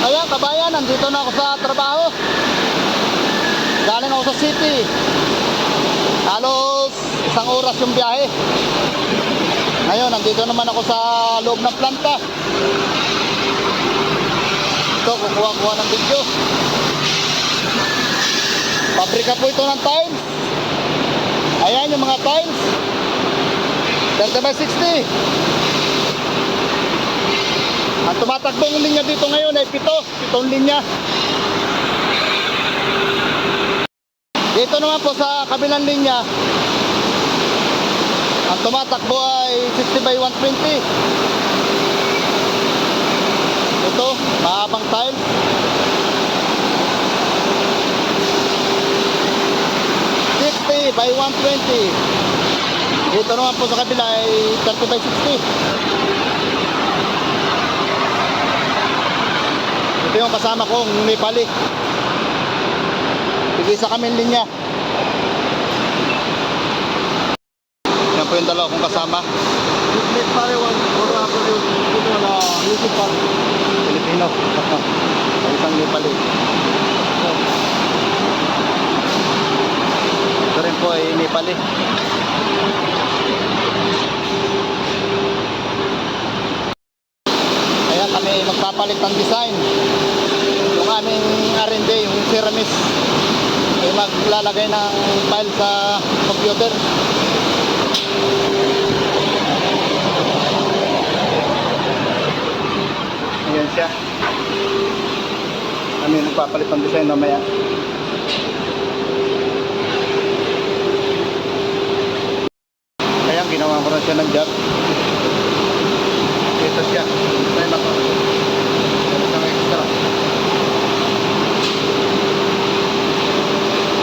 Ayan kabayan, nandito na ako sa trabaho. Galing ako sa city. Halos 1 oras yung biyahe. Ngayon, nandito naman ako sa loob ng planta. Ito, kukuha ng video. Pabrika po ito ng tiles. Ayan yung mga tiles. 30x60. Ang tumatakbong linya dito ngayon ay 7 linya. Dito naman po sa kabilang linya, ang tumatakbo ay 60/120. Ito, mahabang tile. by 120. Dito naman po sa kabila ay 30/60. Ito yung kasama kong Nepali. Tigisa kami linya. Yan po yung dalawa kong kasama. Pilipino. Isang Nepali. Ito rin po ay Nepali. Kaya kami magpapalit ng design. Yung aming R&D, yung Ceramis, ay maglalagay ng file sa computer. Ayan siya. Kami magpapalit ng design mamaya. Ayan, ginawa ko na siya ng job. Ito siya. Design ako. Isang extra.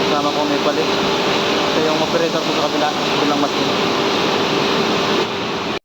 Kasama ko may palit. Ito yung operator ko sa kabila. Bilang machine.